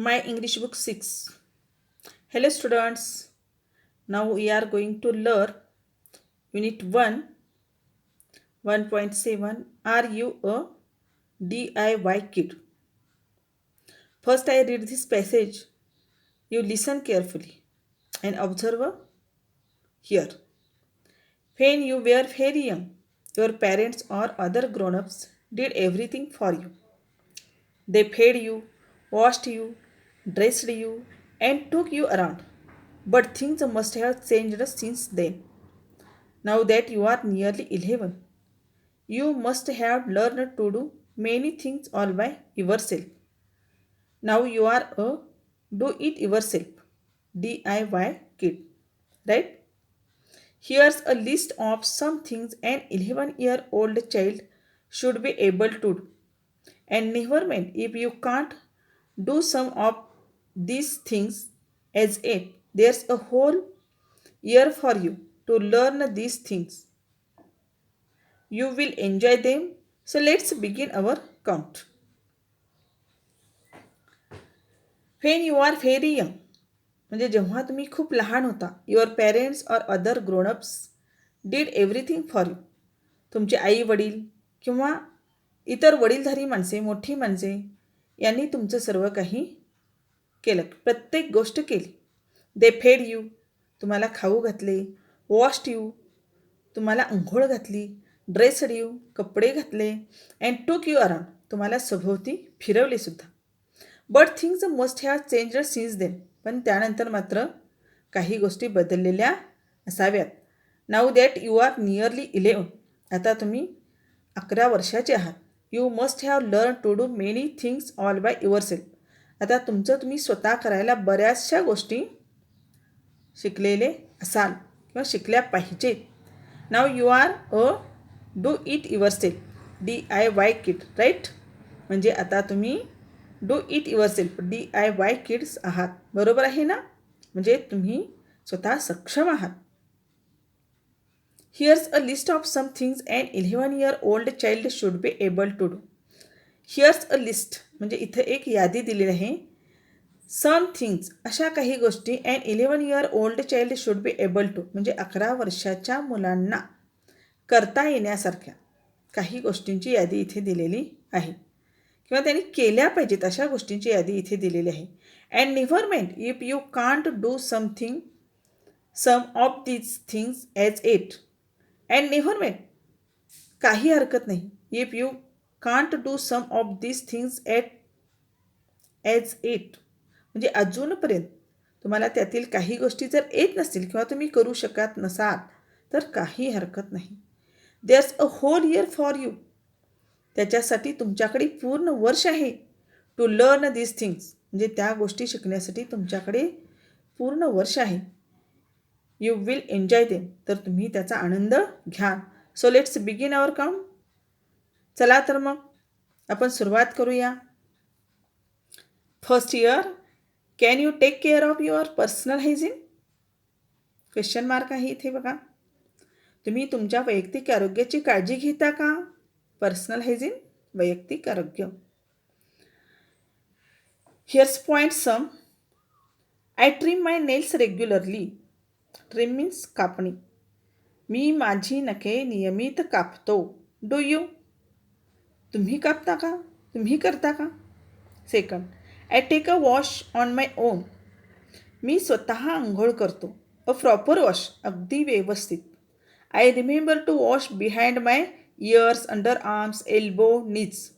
My English book 6. Hello students. Now we are going to learn unit 1 1.7. Are you a DIY kid? First I read this passage. You listen carefully and observe here. When you were very young, your parents or other grown-ups did everything for you. They fed you, washed you, dressed you, and took you around. But things must have changed since then. Now that you are nearly 11, you must have learned to do many things all by yourself. Now you are a do it yourself DIY kid, right? Here's a list of some things an 11-year-old child should be able to do. And never mind if you can't do some of these things as yet, there's a whole year for you to learn these things. You will enjoy them. So let's begin our count. When you are very young, म्हणजे जेव्हा तुम्ही खूप लहान होता, your parents or other grownups did everything for you. तुमचे आई वडील किंवा इतर वडीलधारी माणसे, मोठी माणसे यांनी तुमचं सर्व काही केलं. प्रत्येक गोष्ट केली. दे फेड यू, तुम्हाला खाऊ घातले. वॉश्ड यू, तुम्हाला अंघोळ घातली. ड्रेसड यू, कपडे घातले. अँड टूक यू अराउंड, तुम्हाला सभोवती फिरवले सुद्धा. But things must have changed since then, पण त्यानंतर मात्र काही गोष्टी बदललेल्या असाव्यात. Now that you are nearly 11, आता तुम्ही 11 वर्षाचे आहात. You must have learn to do many things all by yourself, आता तुमचं तुम्ही स्वतः करायला बऱ्याचशा गोष्टी शिकलेले असाल किंवा शिकल्या पाहिजेत. नाव you are a do it yourself DIY kid, right? म्हणजे आता तुम्ही do it yourself DIY kids आहात, बरोबर आहे ना? म्हणजे तुम्ही स्वतः सक्षम आहात. Here's a list of some things and 11-year-old child should be able to do. Here's a list म्हणजे इथे एक यादी दिलेली आहे. सम थिंग्स अशा काही गोष्टी and 11-year-old child should be able to म्हणजे 11 वर्षाच्या मुलांना करता येण्यासारख्या काही गोष्टींची यादी इथे दिलेली आहे किंवा त्यांनी केल्या पाहिजेत अशा गोष्टींची यादी इथे दिलेली आहे. And never mind if you can't do some of these things as it. And never mind, काही हरकत नाही. If you can't do some of these things as it म्हणजे अजूनपर्यंत तुम्हाला त्यातील काही गोष्टी जर येत नसतील किंवा तुम्ही करू शकत नसाल तर काही हरकत नाही. There's a whole year for you, त्याच्यासाठी तुमच्याकडे पूर्ण वर्ष आहे. टू लर्न दीज थिंग्स म्हणजे त्या गोष्टी शिकण्यासाठी तुमच्याकडे पूर्ण वर्ष आहे. यू विल एन्जॉय देम, तर तुम्ही त्याचा आनंद घ्या. So let's begin our count. चला तर मग आपण सुरुवात करूया. First year, can you take care of your personal hygiene? Question mark आहे इथे बघा. तुम्ही तुमच्या वैयक्तिक आरोग्याची काळजी घेता का? पर्सनल हायजीन, वैयक्तिक आरोग्य. Here's point some. I trim my nails regularly. Trim means कापणी. मी माझी नखे नियमित कापतो. डू यू, तुम्ही कापता का? तुम्ही करता का? Second, I take a wash on my own. मी स्वतः आंघोळ करतो. अ प्रॉपर वॉश, अगदी व्यवस्थित. I remember to wash behind my ears, underarms, elbow, knees.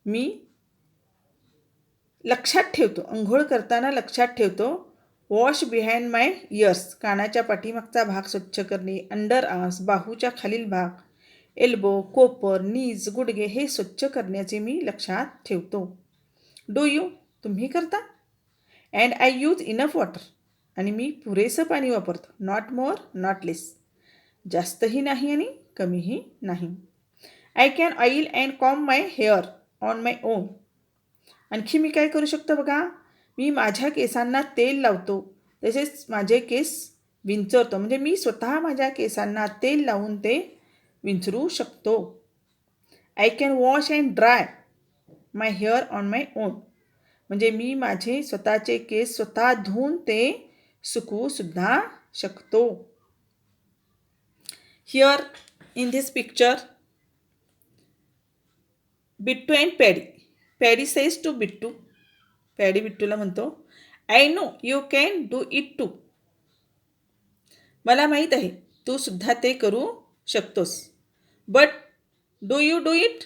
मी लक्षात ठेवतो, आंघोळ करताना लक्षात ठेवतो. वॉश बिहाइंड माय इयर्स, कानाच्या पाठीमागचा भाग स्वच्छ करणे. अंडर आर्म्स, बाहूच्या खालील भाग. एल्बो, कोपर, नीज, गुडघे हे स्वच्छ करण्याचे मी लक्षात ठेवतो. डू यू, तुम्ही करता? And I use enough water, आणि मी पुरेसं पाणी वापरतो. नॉट मोर नॉट लेस, जास्तही नाही आणि कमीही नाही. I can oil and com my hair on my on. आणखी मी काय करू शकतो बघा, मी माझ्या केसांना तेल लावतो, तसेच माझे केस विंचरतो. म्हणजे मी स्वतः माझ्या केसांना तेल लावून ते विंचरू शकतो. I can wash and dry my hair on my on. म्हणजे मी माझे स्वतःचे केस स्वतः धुवून ते सुकवू सुद्धा शकतो. Here in this picture Bittu and Paddy. Paddy says to Bittu. Paddy बिट्टूला म्हणतो, I know you can do it too. मला माहीत आहे तू सुद्धा ते करू शकतोस. But do you do it.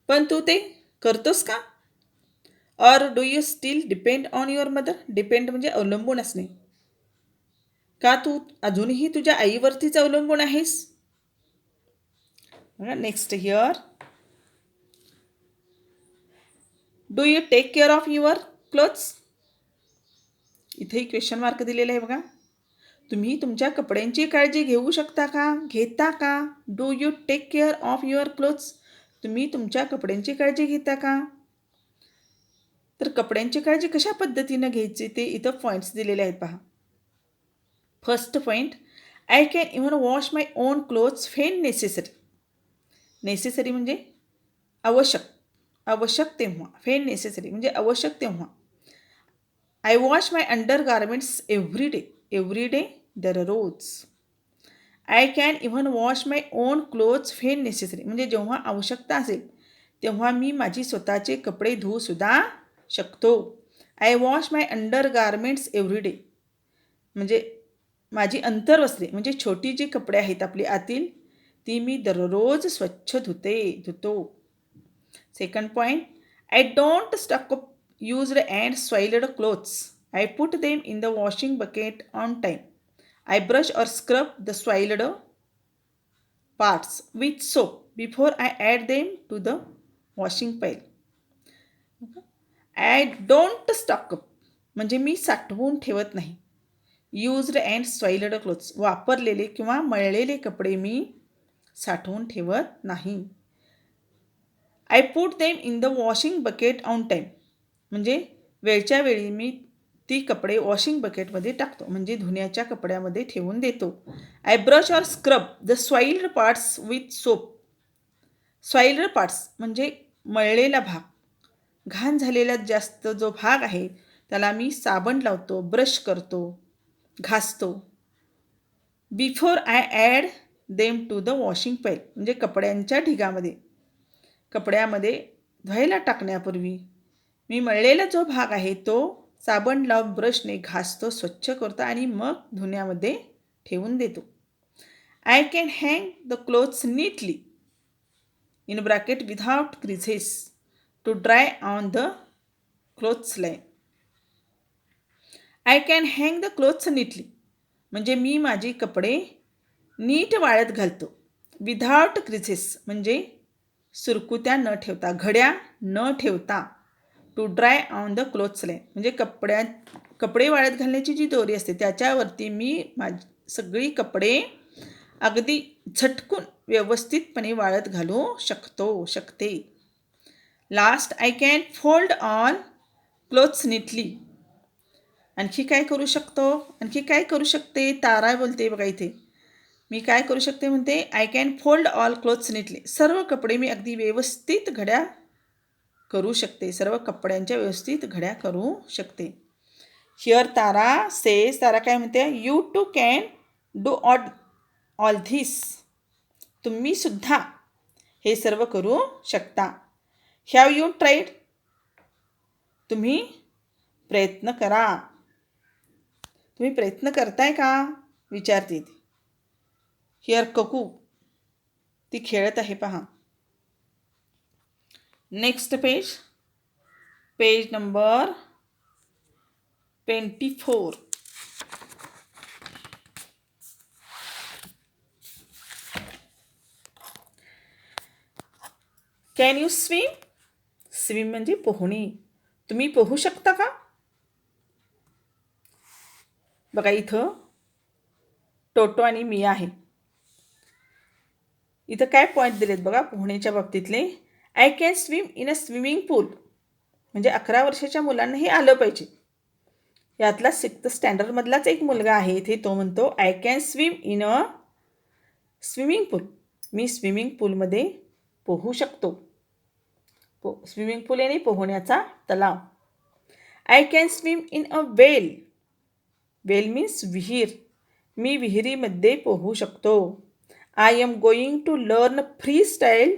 पण तू ते करतोस का? Or do you still depend on your mother. Depend म्हणजे अवलंबून असणे. का तू अजूनही तुझ्या आईवरतीच अवलंबून आहेस? Next here, do you take care of your clothes. इथेही क्वेश्चन मार्क दिलेला आहे बघा. तुम्ही तुमच्या कपड्यांची काळजी घेऊ शकता का? घेता का? Do you take care of your clothes. तुम्ही तुमच्या कपड्यांची काळजी घेता का? तर कपड्यांची काळजी कशा पद्धतीनं घ्यायची ते इथं पॉईंट्स दिलेले आहेत पहा. First point, I can even wash my own clothes when necessary. Necessary म्हणजे आवश्यक. आवश्यक तेव्हा. व्हेन नेसेसरी म्हणजे आवश्यक तेव्हा. I wash my undergarments every day. Every day दररोज. I can even wash my own clothes when necessary म्हणजे जेव्हा आवश्यकता असेल तेव्हा मी माझी स्वतःचे कपडे धुवूसुद्धा शकतो. I wash my undergarments every day म्हणजे माझी अंतर्वस्त्रे म्हणजे छोटी जी कपडे आहेत आपली आतील ती मी दररोज स्वच्छ धुतो. Second point, I don't stock up used and soiled clothes. I put them in the washing bucket on time. I brush or scrub the soiled parts with soap before I add them to the washing pile. I don't stock up म्हणजे मी साठवून ठेवत नाही. Used and soiled clothes वापरलेले किंवा मळलेले कपडे मी साठवून ठेवत नाही. I put them in the washing bucket on time म्हणजे वेळच्या वेळी मी ती कपडे वॉशिंग बकेटमध्ये टाकतो म्हणजे धुण्याच्या कपड्यामध्ये ठेवून देतो. I brush or scrub the soiled parts with soap. Soiled parts म्हणजे मळलेला भाग, घाण झालेला जास्त जो भाग आहे त्याला मी साबण लावतो, ब्रश करतो, घासतो. Before I add them to the washing pile म्हणजे कपड्यांच्या कपड्यामध्ये धुवायला टाकण्यापूर्वी मी मळलेला जो भाग आहे तो साबण लावून ब्रशने घासतो, स्वच्छ करतो आणि मग धुण्यामध्ये ठेवून देतो. I can hang the clothes neatly in bracket without creases to dry on the clothes line. I can hang the clothes neatly म्हणजे मी माझी कपडे नीट वाळत घालतो. विदाउट क्रिझेस म्हणजे सुरकुत्या न ठेवता, घड्या न ठेवता. To dry on the clothes line म्हणजे कपडे वाळत घालण्याची जी दोरी असते त्याच्यावरती मी सगळी कपडे अगदी झटकून व्यवस्थितपणे वाळत घालू शकते. Last, I can fold all clothes neatly. आणखी काय करू शकते? तारा बोलते बघा इथे. मी काय करू शकते म्हणते, I can fold all clothes neatly. सर्व कपडे मी अगदी व्यवस्थित घड्या करू शकते. सर्व कपड्यांच्या व्यवस्थित घड्या करू शकते. हिअर तारा काय म्हणते, you too can do all this. तुम्ही सुद्धा हे सर्व करू शकता. Have you tried. तुम्ही प्रयत्न करा. तुम्ही प्रयत्न करताय का विचारते ती. हिअर ककू ती खेळत आहे पहा. Next page number 24. Can you swim. Swim म्हणजे पोहणे. तुम्ही पोहू शकता का? बघा इथं टोटो आणि मिया आहे. इथं काय पॉईंट दिलेत बघा पोहण्याच्या बाबतीतले. I can swim in a swimming pool म्हणजे 11 वर्षाच्या मुलांना हे आलं पाहिजे. यातला 6th स्टँडर्डमधलाच एक मुलगा आहे इथे, तो म्हणतो I can swim in a swimming pool. मी स्विमिंग पूलमध्ये पोहू शकतो. स्विमिंग पूल आणि पोहण्याचा तलाव. I can swim in a well. Well means विहीर. मी विहिरीमध्ये पोहू शकतो. I am going to learn freestyle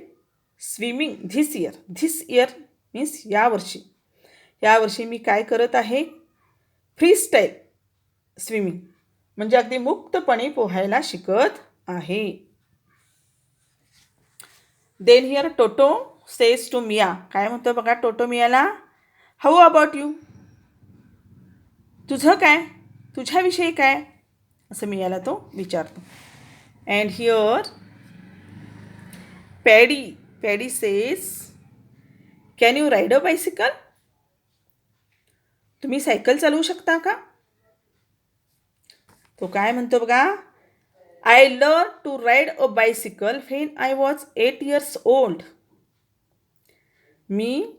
swimming this year. This year means यावर्षी. यावर्षी मी काय करत आहे? फ्री स्टाईल स्विमिंग म्हणजे अगदी मुक्तपणे पोहायला शिकत आहे. Then here Toto says to Mia. काय म्हणतो बघा टोटो मियाला? How about you. तुझं काय? तुझ्याविषयी काय? असं मियाला तो विचारतो. And here Paddy says can you ride a bicycle. तुम्ही सायकल चालवू शकता का? तो काय म्हणतो बघा? I learn to ride a bicycle when I was 8 years old. मी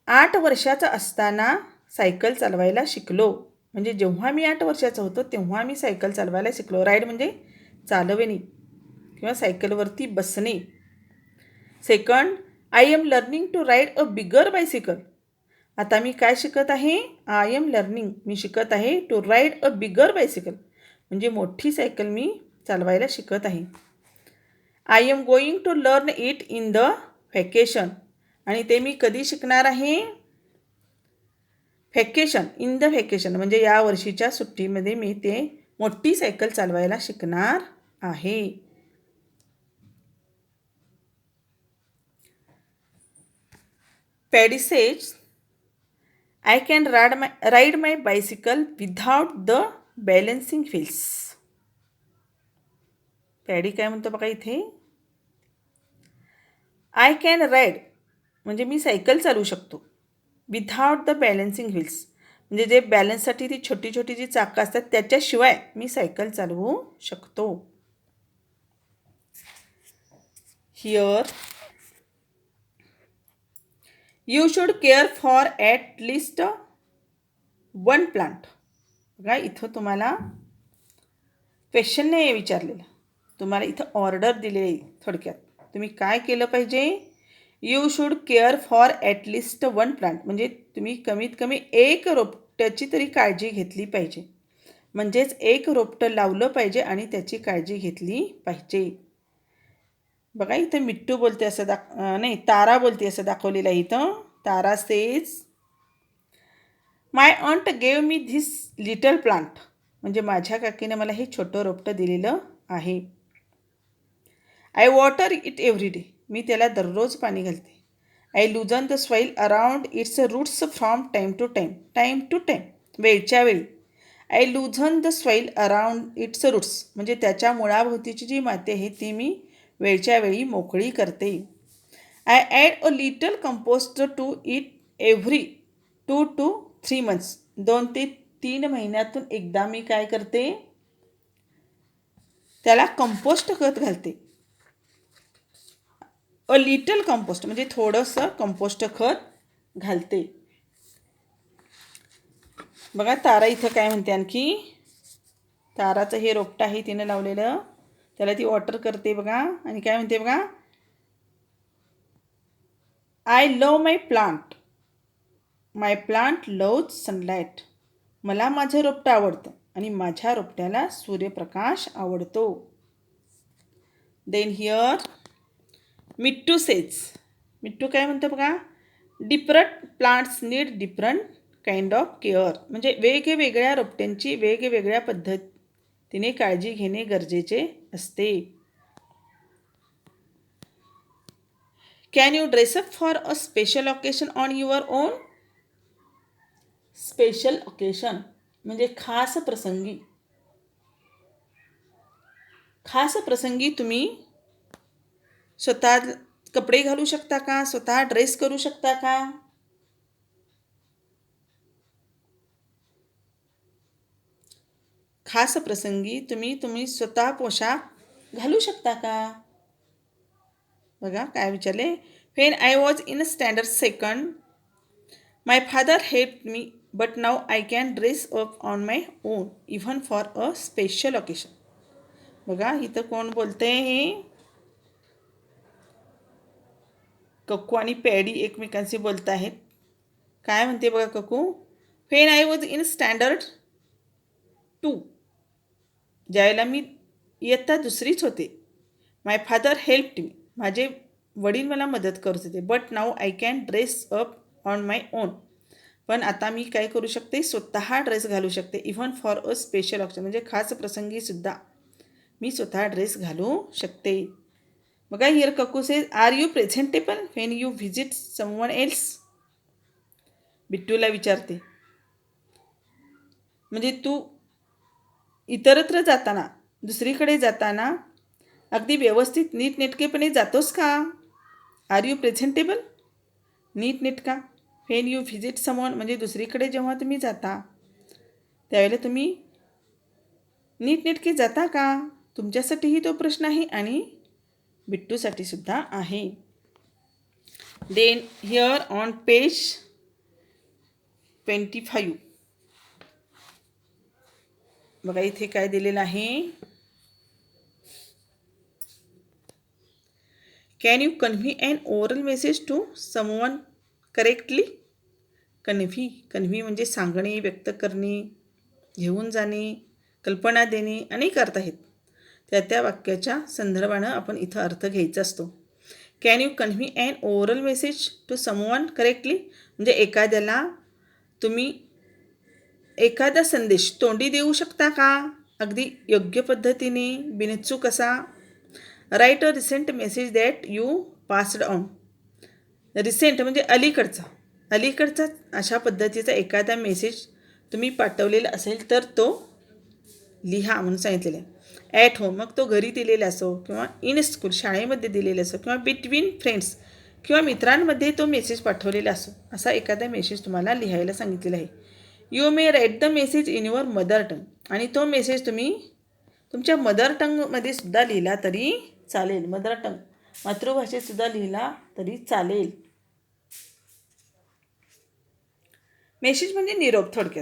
8 वर्षाचा असताना सायकल चालवायला शिकलो. म्हणजे जेव्हा मी 8 वर्षाचा होतो तेव्हा मी सायकल चालवायला शिकलो. राईड म्हणजे चालवणे किंवा सायकलवरती बसणे. Second, I am learning to ride a bigger bicycle. आता मी काय शिकत आहे? आय एम लर्निंग मी शिकत आहे to ride a bigger bicycle म्हणजे मोठी सायकल मी चालवायला शिकत आहे. I am going to learn it in the vacation. आणि ते मी कधी शिकणार आहे? व्हॅकेशन. इन द व्हॅकेशन म्हणजे या वर्षीच्या सुट्टीमध्ये मी ते मोठी सायकल चालवायला शिकणार आहे. Paddy says I can ride my bicycle without the balancing wheels. Paddy काय म्हणतो बघा इथे? आय कॅन राईड म्हणजे मी सायकल चालवू शकतो. विदाउट द बॅलन्सिंग व्हील्स म्हणजे जे बॅलन्ससाठी ती छोटी छोटी जी चाकं असतात त्याच्याशिवाय मी सायकल चालवू शकतो. Here you should care for at least 1 plant. बघा इथं तुम्हाला क्वेश्चन नाही विचारलेलं, तुम्हाला इथं ऑर्डर दिलेली आहे. थोडक्यात तुम्ही काय केलं पाहिजे? You should care for at least 1 plant म्हणजे तुम्ही कमीत कमी एक रोपट्याची तरी काळजी घेतली पाहिजे. म्हणजेच एक रोपटं लावलं पाहिजे आणि त्याची काळजी घेतली पाहिजे. बघा इथं मिट्टू बोलते असं नाही तारा बोलते असं दाखवलेलं आहे इथं. Tara says my aunt gave me this little plant म्हणजे माझ्या काकीने मला हे छोटं रोपटं दिलेलं आहे. I water it every day मी त्याला दररोज पाणी घालते. I loosen the soil around its roots from time to time वेळच्या वेळी. I loosen the soil around its roots म्हणजे त्याच्या मुळाभोवतीची जी माती आहे ती मी वेळच्या वेळी मोकळी करते. I add a little compost to it every 2 to 3 months 2 ते 3 महिन्यातून एकदा मी काय करते? त्याला कंपोस्ट खत घालते. अ लिटल कंपोस्ट म्हणजे थोडंसं कंपोस्ट खत घालते. बघा तारा इथं काय म्हणते आणखी? ताराचं हे रोपटं आहे तिनं लावलेलं त्याला ती वॉटर करते बघा आणि काय म्हणते बघा? I love my plant. My plant loves sunlight. मला माझं रोपटं आवडतं आणि माझ्या रोपट्याला सूर्यप्रकाश आवडतो. Then here Mithu says. Mithu काय म्हणतो बघा? Different plants need different kind of care म्हणजे वेगवेगळ्या रोपट्यांची वेगवेगळ्या पद्धतीने काळजी घेणे गरजेचे असते. Can you dress up for a special occasion on your own. Special occasion म्हणजे खास प्रसंगी. खास प्रसंगी तुम्ही स्वतः कपडे घालू शकता का? स्वतः ड्रेस करू शकता का? खास प्रसंगी तुम्ही स्वतः पोशाख घालू शकता का? बघा काय विचारले? When I was in standard second my father helped me but now I can dress up on my on even for a special occasion. बघा इथं कोण बोलते? हे कक्कू आणि पॅडी एकमेकांशी बोलत आहेत. काय म्हणते बघा ककू. When I was in standard 2, ज्यावेळेला मी इयत्ता 2रीच होते, माय फादर हेल्प्ड मी, माझे वडील मला मदत करत होते. But now I can dress up on my on, पण आता मी काय करू शकते, स्वतः ड्रेस घालू शकते. Even for a special occasion, म्हणजे खास प्रसंगीसुद्धा मी स्वतः ड्रेस घालू शकते. बघा here Kuku says, are you presentable when you visit someone else. बिट्टूला विचारते, म्हणजे तू इतरत्र जाताना, दुसरीकडे जाताना अगदी व्यवस्थित नीटनेटकेपणे जातोस का. आर यू प्रेझेंटेबल, नीटनेटका. व्हेन यू व्हिजिट समवन, म्हणजे दुसरीकडे जेव्हा तुम्ही जाता त्यावेळेला तुम्ही नीटनेटके जाता का. तुमच्यासाठीही तो प्रश्न आहे आणि बिट्टूसाठी सुद्धा आहे. देन हिअर ऑन पेज 25 बघा इथे काय दिलेलं आहे. Can you convey an oral message to someone correctly. Convey म्हणजे सांगणे, व्यक्त करणे, घेऊन जाणे, कल्पना देणे, अनेक अर्थ आहेत. त्या वाक्याच्या संदर्भानं आपण इथं अर्थ घ्यायचा असतो. Can you convey an oral message to someone correctly, म्हणजे एखाद्याला तुम्ही एखादा संदेश तोंडी देऊ शकता का, अगदी योग्य पद्धतीने, बिनचूक असा. Right a recent message that you passed on. Recent म्हणजे अलीकडचा अशा पद्धतीचा एखादा मेसेज तुम्ही पाठवलेला असेल तर तो लिहा म्हणून सांगितलेलं आहे. ॲट होम, मग तो घरी दिलेला असो किंवा इन स्कूल, शाळेमध्ये दिलेला असो, किंवा बिटवीन फ्रेंड्स किंवा मित्रांमध्ये तो मेसेज पाठवलेला असो, असा एखादा मेसेज तुम्हाला लिहायला सांगितलेला आहे. You may write the message in your mother tongue, आणि तो मेसेज तुम्ही तुमच्या मदर टंगमध्ये सुद्धा लिहिला तरी चालेल. मदर टंग, मातृभाषेत सुद्धा लिहिला तरी चालेल. मेसेज म्हणजे निरोप थोडक्यात.